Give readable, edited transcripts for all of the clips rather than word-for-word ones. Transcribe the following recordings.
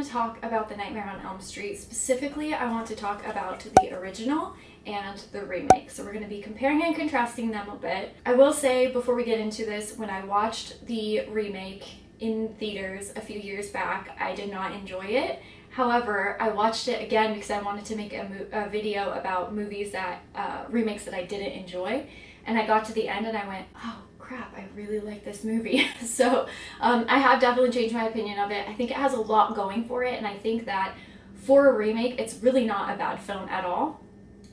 want to talk about The Nightmare on Elm Street. Specifically, I want to talk about the original and the remake. So we're going to be comparing and contrasting them a bit. I will say before we get into this, when I watched the remake in theaters a few years back, I did not enjoy it. However, I watched it again because I wanted to make a video about movies that, remakes that I didn't enjoy. And I got to the end and I went, oh crap, I really like this movie. So I have definitely changed my opinion of it. I think it has a lot going for it, and I think that for a remake, it's really not a bad film at all.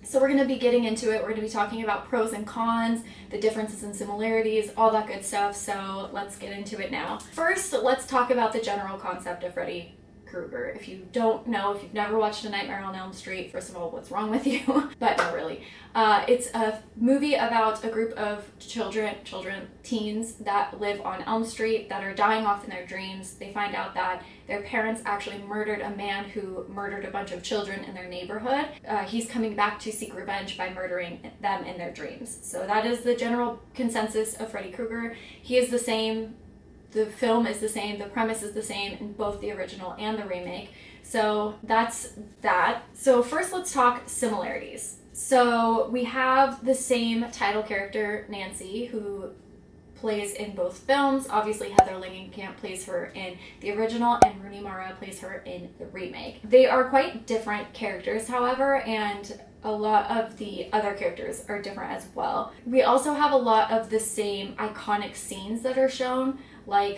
So we're going to be getting into it. We're going to be talking about pros and cons, the differences and similarities, all that good stuff. So let's get into it now. First, let's talk about the general concept of Freddy Krueger. If you don't know, if you've never watched A Nightmare on Elm Street, first of all, what's wrong with you? But no, really. It's a movie about a group of teens that live on Elm Street that are dying off in their dreams. They find out that their parents actually murdered a man who murdered a bunch of children in their neighborhood. He's coming back to seek revenge by murdering them in their dreams. So that is the general consensus of Freddy Krueger. He is the same. The film is the same, the premise is the same in both the original and the remake. So that's that. So first let's talk similarities. So we have the same title character, Nancy, who plays in both films. Obviously Heather Langenkamp plays her in the original and Rooney Mara plays her in the remake. They are quite different characters, however, and a lot of the other characters are different as well. We also have a lot of the same iconic scenes that are shown, like,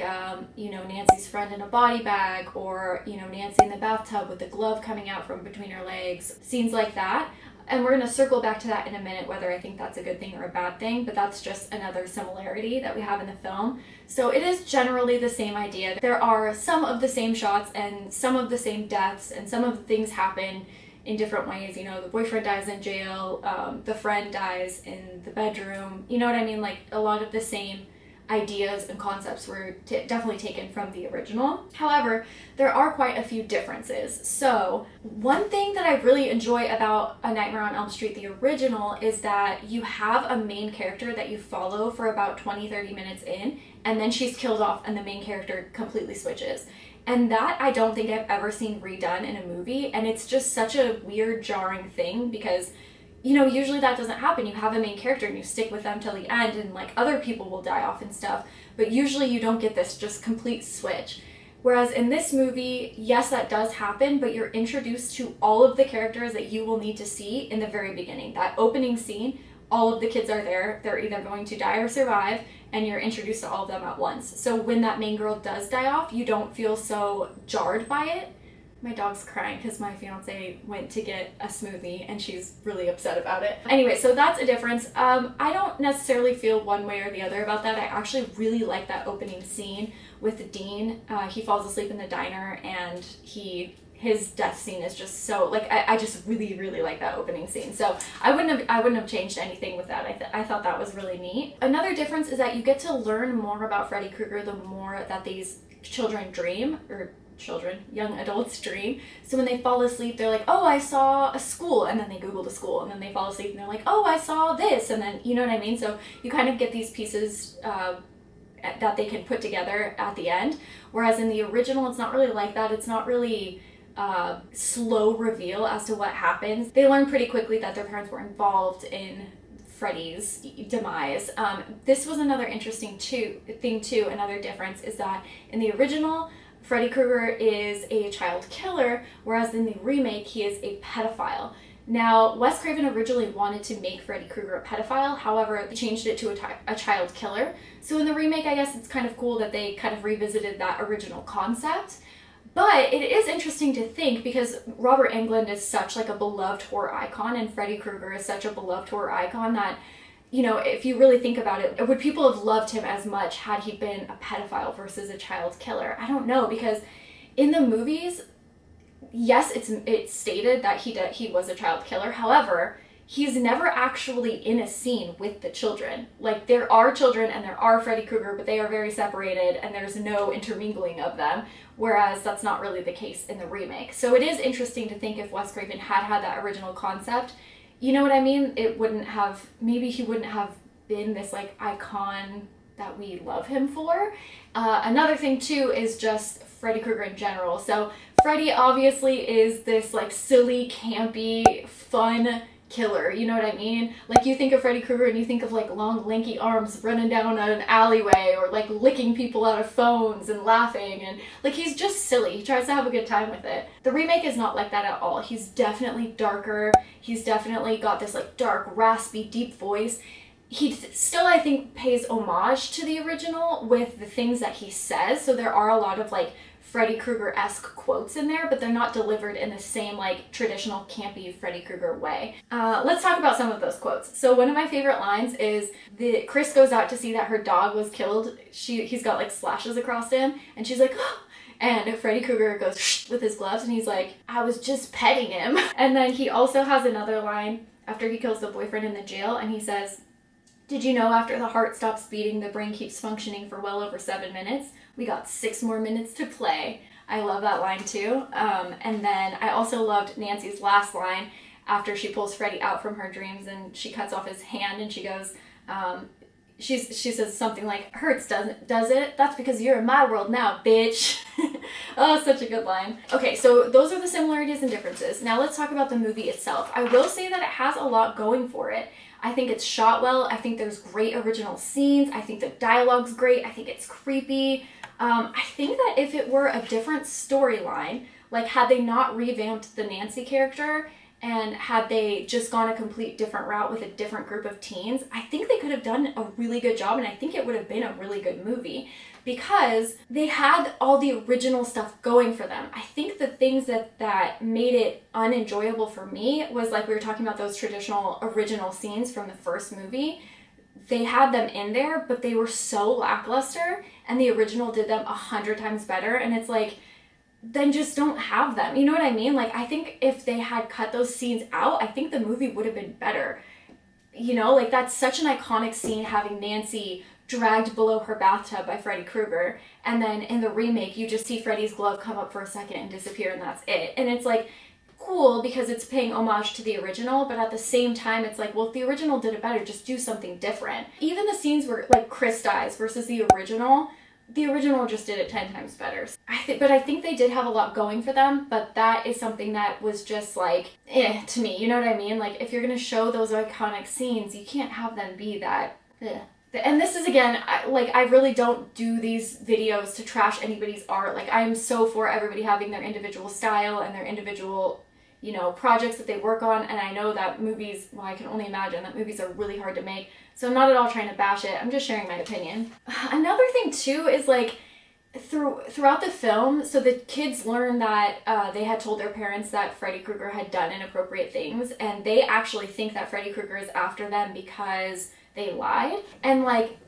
Nancy's friend in a body bag, or, Nancy in the bathtub with the glove coming out from between her legs, scenes like that. And we're going to circle back to that in a minute, whether I think that's a good thing or a bad thing, but that's just another similarity that we have in the film. So it is generally the same idea. There are some of the same shots and some of the same deaths, and some of the things happen in different ways. The boyfriend dies in jail, the friend dies in the bedroom, you know what I mean? Like, a lot of the same ideas and concepts were definitely taken from the original. However, there are quite a few differences. So one thing that I really enjoy about A Nightmare on Elm Street, the original, is that you have a main character that you follow for about 20-30 minutes in, and then she's killed off and the main character completely switches. And that I don't think I've ever seen redone in a movie, and it's just such a weird, jarring thing because usually that doesn't happen. You have a main character and you stick with them till the end, and like other people will die off and stuff, but usually you don't get this just complete switch. Whereas in this movie, yes, that does happen, but you're introduced to all of the characters that you will need to see in the very beginning. That opening scene, all of the kids are there. They're either going to die or survive, and you're introduced to all of them at once. So when that main girl does die off, you don't feel so jarred by it. My dog's crying because my fiance went to get a smoothie and she's really upset about it. Anyway, so that's a difference. I don't necessarily feel one way or the other about that. I actually really like that opening scene with Dean. He falls asleep in the diner, and his death scene is just so, like, I just really, really like that opening scene. So I wouldn't have changed anything with that. I thought that was really neat. Another difference is that you get to learn more about Freddy Krueger the more that these young adults dream. So when they fall asleep, they're like, oh, I saw a school, and then they Google the school, and then they fall asleep and they're like, oh, I saw this, and then, you know what I mean? So you kind of get these pieces that they can put together at the end. Whereas in the original, it's not really like that. It's not really slow reveal as to what happens. They learn pretty quickly that their parents were involved in Freddy's demise. This was another interesting thing too. Another difference is that in the original, Freddy Krueger is a child killer, whereas in the remake, he is a pedophile. Now, Wes Craven originally wanted to make Freddy Krueger a pedophile, however, they changed it to a child killer. So in the remake, I guess it's kind of cool that they kind of revisited that original concept. But it is interesting to think, because Robert Englund is such like a beloved horror icon, and Freddy Krueger is such a beloved horror icon that, if you really think about it, would people have loved him as much had he been a pedophile versus a child killer? I don't know, because in the movies, yes, it's stated that he was a child killer. However, he's never actually in a scene with the children. Like, there are children and there are Freddy Krueger, but they are very separated and there's no intermingling of them, whereas that's not really the case in the remake. So it is interesting to think if Wes Craven had that original concept, you know what I mean? Maybe he wouldn't have been this like icon that we love him for. Another thing too is just Freddy Krueger in general. So Freddy obviously is this like silly, campy, fun killer, you know what I mean? Like you think of Freddy Krueger and you think of like long lanky arms running down an alleyway or like licking people out of phones and laughing, and like he's just silly. He tries to have a good time with it. The remake is not like that at all. He's definitely darker. He's definitely got this like dark, raspy, deep voice. He still, I think, pays homage to the original with the things that he says. So there are a lot of like Freddy Krueger-esque quotes in there, but they're not delivered in the same like traditional campy Freddy Krueger way. Let's talk about some of those quotes. So one of my favorite lines is Chris goes out to see that her dog was killed. He's got like slashes across him, and she's like, oh! And Freddy Krueger goes shh with his gloves, and he's like, I was just petting him. And then he also has another line after he kills the boyfriend in the jail, and he says, did you know after the heart stops beating, the brain keeps functioning for well over 7 minutes? We got 6 more minutes to play. I love that line too. And then I also loved Nancy's last line after she pulls Freddy out from her dreams and she cuts off his hand, and she goes, she says something like, hurts does it? That's because you're in my world now, bitch. Oh, such a good line. Okay, so those are the similarities and differences. Now let's talk about the movie itself. I will say that it has a lot going for it. I think it's shot well. I think there's great original scenes. I think the dialogue's great. I think it's creepy. I think that if it were a different storyline, like had they not revamped the Nancy character and had they just gone a complete different route with a different group of teens, I think they could have done a really good job, and I think it would have been a really good movie because they had all the original stuff going for them. I think the things that made it unenjoyable for me was, like we were talking about, those traditional original scenes from the first movie. They had them in there, but they were so lackluster, and the original did them 100 times better, and it's like, then just don't have them. You know what I mean? Like, I think if they had cut those scenes out, I think the movie would have been better. You know, like that's such an iconic scene, having Nancy dragged below her bathtub by Freddy Krueger, and then in the remake you just see Freddy's glove come up for a second and disappear, and that's it. And it's like cool because it's paying homage to the original, but at the same time it's like, well, if the original did it better, just do something different. Even the scenes where like Chris dies versus the original just did it 10 times better. But I think they did have a lot going for them, but that is something that was just like, to me, you know what I mean? Like, if you're gonna show those iconic scenes, you can't have them be that, And this is, again, I really don't do these videos to trash anybody's art. Like, I'm so for everybody having their individual style and their individual, you know, projects that they work on, and I know that movies, well, I can only imagine that movies are really hard to make, so I'm not at all trying to bash it. I'm just sharing my opinion. Another thing, too, is, like, throughout the film, so the kids learn that they had told their parents that Freddy Krueger had done inappropriate things, and they actually think that Freddy Krueger is after them because they lied. And, like,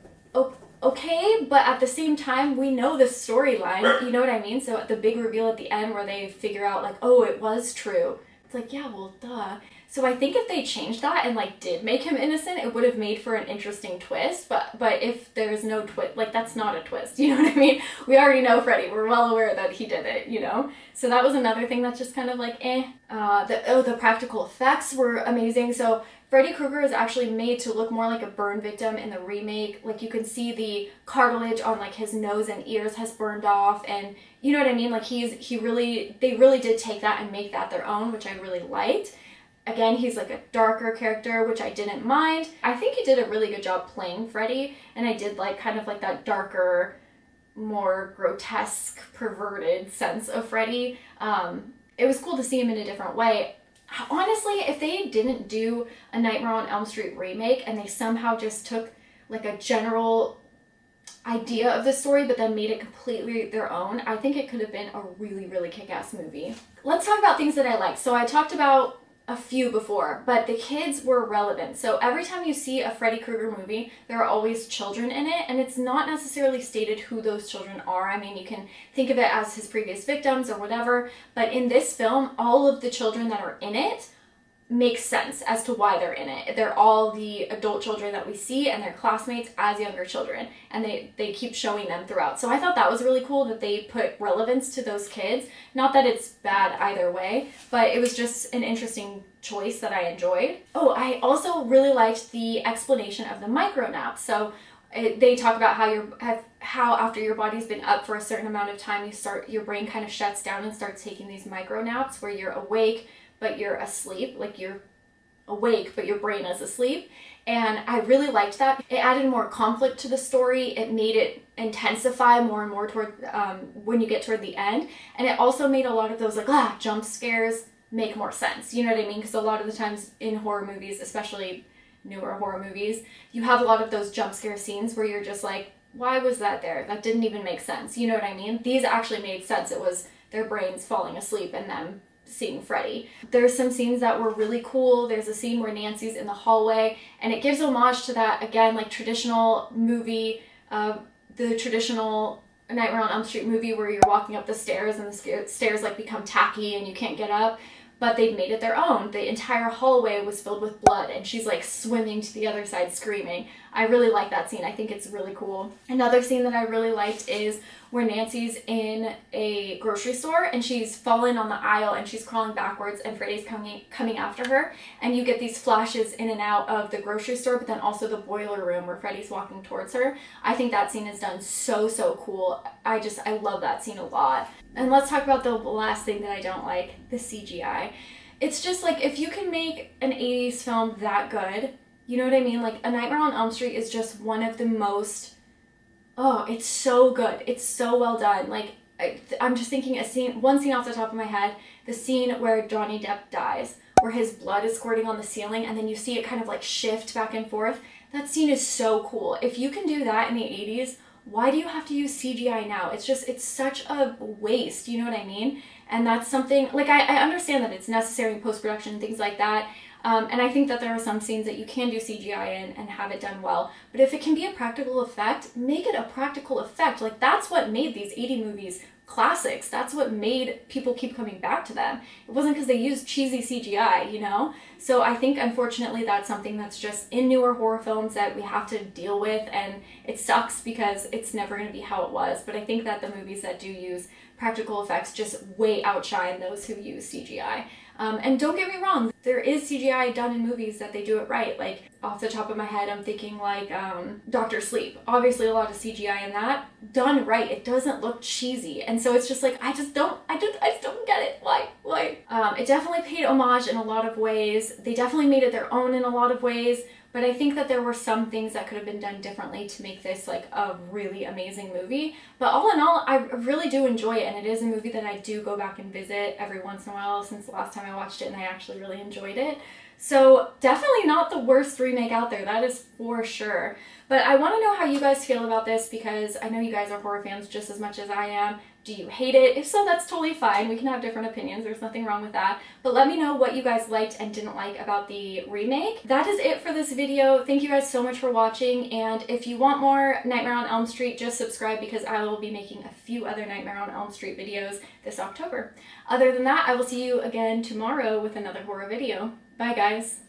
okay, but at the same time, we know the storyline, you know what I mean? So the big reveal at the end where they figure out, like, oh, it was true. It's like, yeah, well, duh. So I think if they changed that and, like, did make him innocent, it would have made for an interesting twist. But if there's no twist, like, that's not a twist, you know what I mean? We already know Freddy. We're well aware that he did it, you know? So that was another thing that's just kind of like, eh. The practical effects were amazing. So Freddy Krueger is actually made to look more like a burn victim in the remake. Like, you can see the cartilage on, like, his nose and ears has burned off, and you know what I mean? Like, they really did take that and make that their own, which I really liked. Again, he's like a darker character, which I didn't mind. I think he did a really good job playing Freddy, and I did like kind of like that darker, more grotesque, perverted sense of Freddy. It was cool to see him in a different way. Honestly, if they didn't do a Nightmare on Elm Street remake and they somehow just took like a general idea of the story but then made it completely their own, I think it could have been a really, really kick-ass movie. Let's talk about things that I like. So I talked about a few before, but the kids were relevant. So every time you see a Freddy Krueger movie, there are always children in it, and it's not necessarily stated who those children are. I mean, you can think of it as his previous victims or whatever, but in this film, all of the children that are in it makes sense as to why they're in it. They're all the adult children that we see and their classmates as younger children, and they keep showing them throughout. So I thought that was really cool that they put relevance to those kids. Not that it's bad either way, but it was just an interesting choice that I enjoyed. Oh, I also really liked the explanation of the micro nap. So They talk about how after your body's been up for a certain amount of time, your brain kind of shuts down and starts taking these micro naps where you're awake but you're asleep, like you're awake but your brain is asleep. And I really liked that. It added more conflict to the story. It made it intensify more and more toward when you get toward the end. And it also made a lot of those like jump scares make more sense. You know what I mean? Because a lot of the times in horror movies, especially newer horror movies, you have a lot of those jump scare scenes where you're just like, why was that there? That didn't even make sense. You know what I mean? These actually made sense. It was their brains falling asleep and them seeing Freddy. There's some scenes that were really cool. There's a scene where Nancy's in the hallway, and it gives homage to that, again, like traditional movie, the traditional Nightmare on Elm Street movie where you're walking up the stairs and the stairs like become tacky and you can't get up. But they've made it their own. The entire hallway was filled with blood and she's like swimming to the other side screaming. I really like that scene. I think it's really cool. Another scene that I really liked is where Nancy's in a grocery store and she's fallen on the aisle and she's crawling backwards and Freddy's coming after her. And you get these flashes in and out of the grocery store, but then also the boiler room where Freddy's walking towards her. I think that scene is done so cool. I love that scene a lot. And let's talk about the last thing that I don't like, the CGI. It's just like, if you can make an 80s film that good, you know what I mean? Like, A Nightmare on Elm Street is just one of the most, it's so good. It's so well done. Like, I'm just thinking one scene off the top of my head, the scene where Johnny Depp dies, where his blood is squirting on the ceiling and then you see it kind of like shift back and forth. That scene is so cool. If you can do that in the 80s, why do you have to use CGI now? It's such a waste, you know what I mean? And that's something, like, I understand that it's necessary in post-production and things like that, and I think that there are some scenes that you can do CGI in and have it done well, but if it can be a practical effect, make it a practical effect. Like, that's what made these 80 movies classics. That's what made people keep coming back to them. It wasn't because they used cheesy CGI, you know? So I think, unfortunately, that's something that's just in newer horror films that we have to deal with, and it sucks because it's never going to be how it was. But I think that the movies that do use practical effects just way outshine those who use CGI. And don't get me wrong, there is CGI done in movies that they do it right. Like, off the top of my head, I'm thinking like Dr. Sleep. Obviously a lot of CGI in that. Done right, it doesn't look cheesy. And so it's just like, I just don't get it. Why? It definitely paid homage in a lot of ways. They definitely made it their own in a lot of ways. But I think that there were some things that could have been done differently to make this like a really amazing movie. But all in all, I really do enjoy it, and it is a movie that I do go back and visit every once in a while since the last time I watched it, and I actually really enjoyed it. So definitely not the worst remake out there, that is for sure. But I want to know how you guys feel about this because I know you guys are horror fans just as much as I am. Do you hate it? If so, that's totally fine. We can have different opinions. There's nothing wrong with that. But let me know what you guys liked and didn't like about the remake. That is it for this video. Thank you guys so much for watching. And if you want more Nightmare on Elm Street, just subscribe because I will be making a few other Nightmare on Elm Street videos this October. Other than that, I will see you again tomorrow with another horror video. Bye, guys.